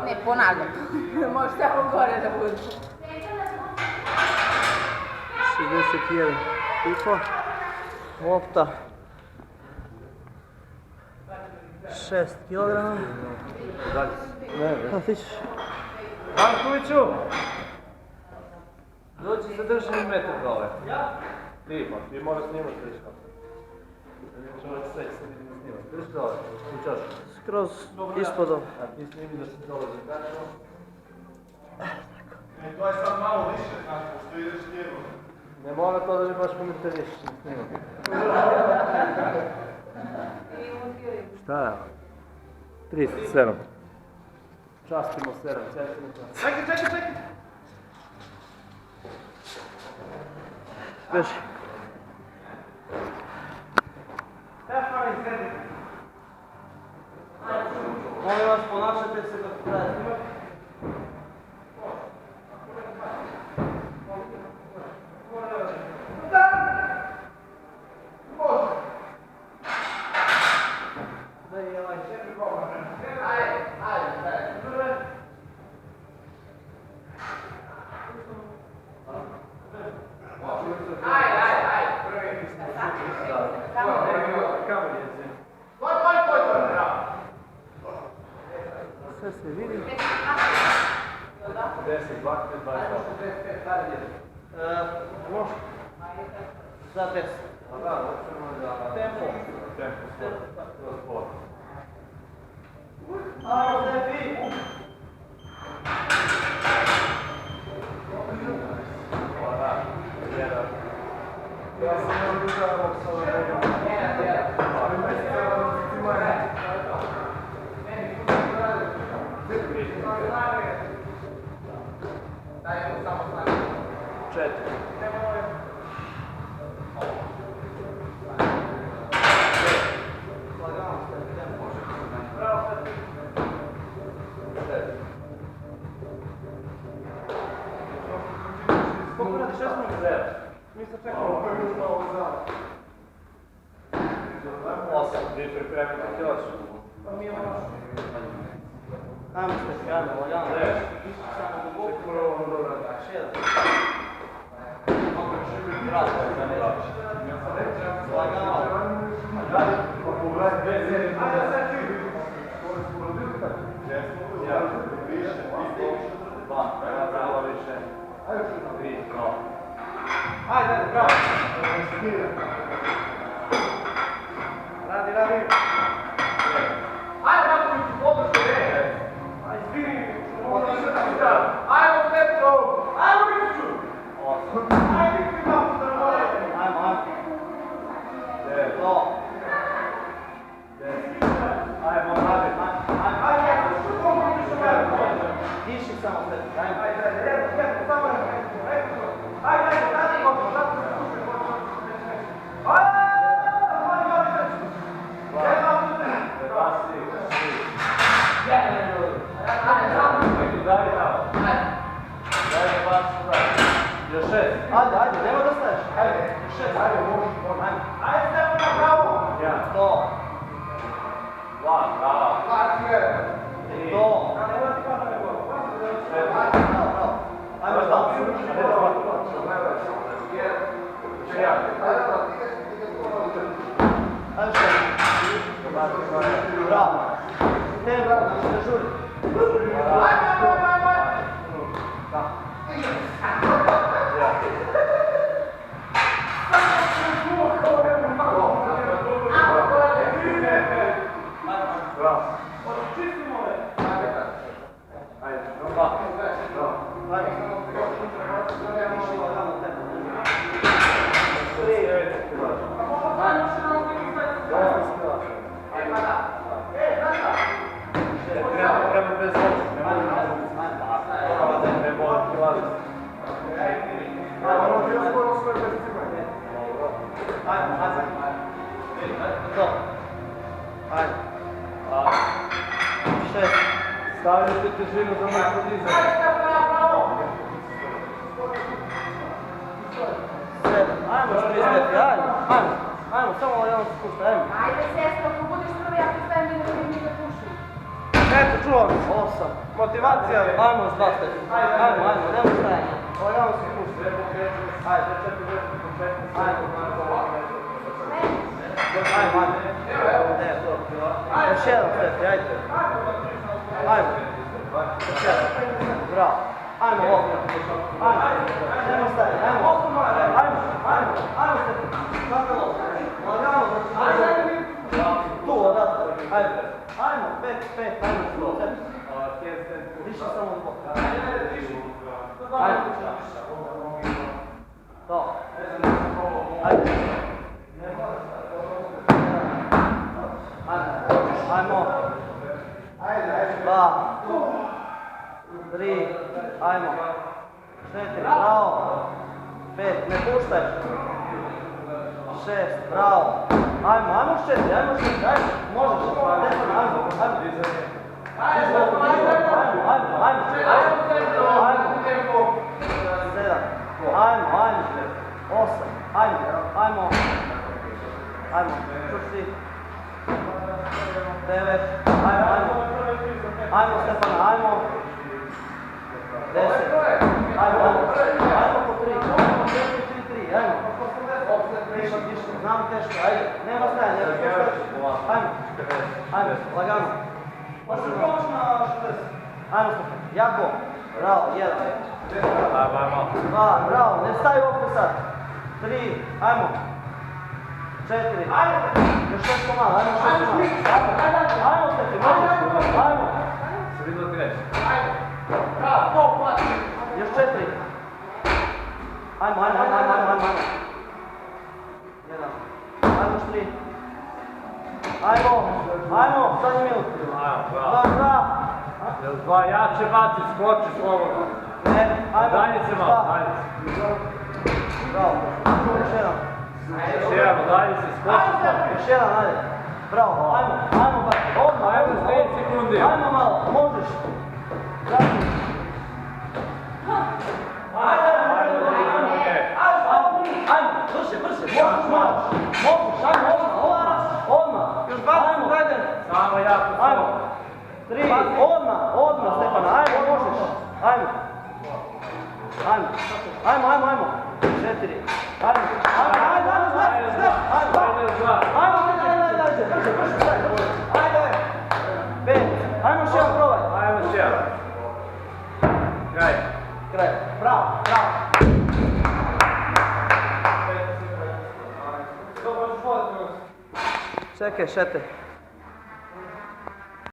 Ne, ponavljam. Možete ovo gore da budu. 61 pipo. Lopta 6 kilograma. Ne, ti ćeš. Markoviću! Dođi se drži metar dole. Ja? Ti, pa ti moraš snimati friška. Čovjek sveći se vidim da snimaš. Drži dole, u čašu. Skroz ispod ovo. A ti snimi da se dole zakačao. To je sad malo više, znaš, pošto ideš tijelo. Ne mora to da mi baš komentariš, snimam. Šta je? 37. Častimo 7 centimetra. Čekaj! Beži. Molim vas, ponašajte se kako treba snimati. Sve se vidi. 10, 20, 22. Može. Za 10. A da, hoćemo da... Tempo. Tempo. Ajmo, Zefi! Ja sam ne održavao s ovom regom. Ali me se trebalo stimanje. Četiri. Lagano ste, tempo. Koliko radi 6 minuta? Mi se čekamo koji još malo za. 8, ti pripremite ti još. Pa mi imamo još. Ajmo ste, ajmo, lagano. Samo duboko. Prvo dobro. 6. Bravo, da ne reći. Lagano. Ajde, bravo. Radi. Ajde, Markoviću, podrške, ne. Ajde, izvini. Ajmo, Petro. Ajmo, Miću. Ajde, Ajmo. To. Ajmo, radi. Diši samo Petro. Ajde, nema da staješ. Ajde, 6. Ajde, možeš. Ajde, stavimo na pravo. To. 2, bravo. 3. To. Bravo. Ajmo stao. Ajmo što? Bravo. Tempo, znači ne žuri. Stavljate težinu za moj podizam. 7. Ajmo što izdeti, ajmo. Ajmo, samo lagano se spušta, ajmo. Ajde, sestra, ako budeš prvi, ako sve mi da puši. Eto, čuvam. 8. Motivacija. Ajmo s 2 stepi. Ajmo, nema stajanja. Lagano se spušta. Ajde, 4, 5, 15. Ajmo. Još jedan stepi, ajde. Ajmo. Još jedan. Bravo. Ajmo, ovdje. Ajmo. Nema stajanja, ajmo. Ajmo stepi. Lagano. Tu, odatak. Ajde. Ajmo, 5, ajmo. Više samo od boka. Ajmo. To. Ajde. Ajmo. 2, 3, ajmo. 4, bravo. 5, ne puštaj. 6, bravo. Ajmo 4, ajmo. Možeš. Ajmo. 8, čuči. 9, ajmo Stefana, ajmo. 10, ajmo po 3, 3, ajmo. Više, znam teško, ajde, nema stajanja, ajmo, lagano. Ajmo Stefan, jako, bravo, 1. 2, bravo, ne stavi ovdje sad. 3, ajmo. 4, još 6 malo, ajmo 6 malo. Ajmo Stefi, možeš, ajmo. Još 4. Ajmo. 1, ajmo još 3. Ajmo, zadnji minut. 2, jače baci, skoči slobodno. Ne, ajmo. Dalje se malo, dalje se. Bravo, još 1. Još jedan, dalje se, skoči slobodno. Još 1, ajde. Bravo, ajmo bar. Ajmo s 5 sekundi. Ajmo malo, možeš. Zati. Ajmo, brže. Možeš, ajmo, odmah. Još 20, ajde. Samo jako Ajmo. 3, odmah, Stefana, ajmo, možeš. Ajmo. 4. Ajmo, Ajde. 5. Ajmo još jedan probaj. Ajmo još jedan. Kraj. Bravo. Čekaj, šete.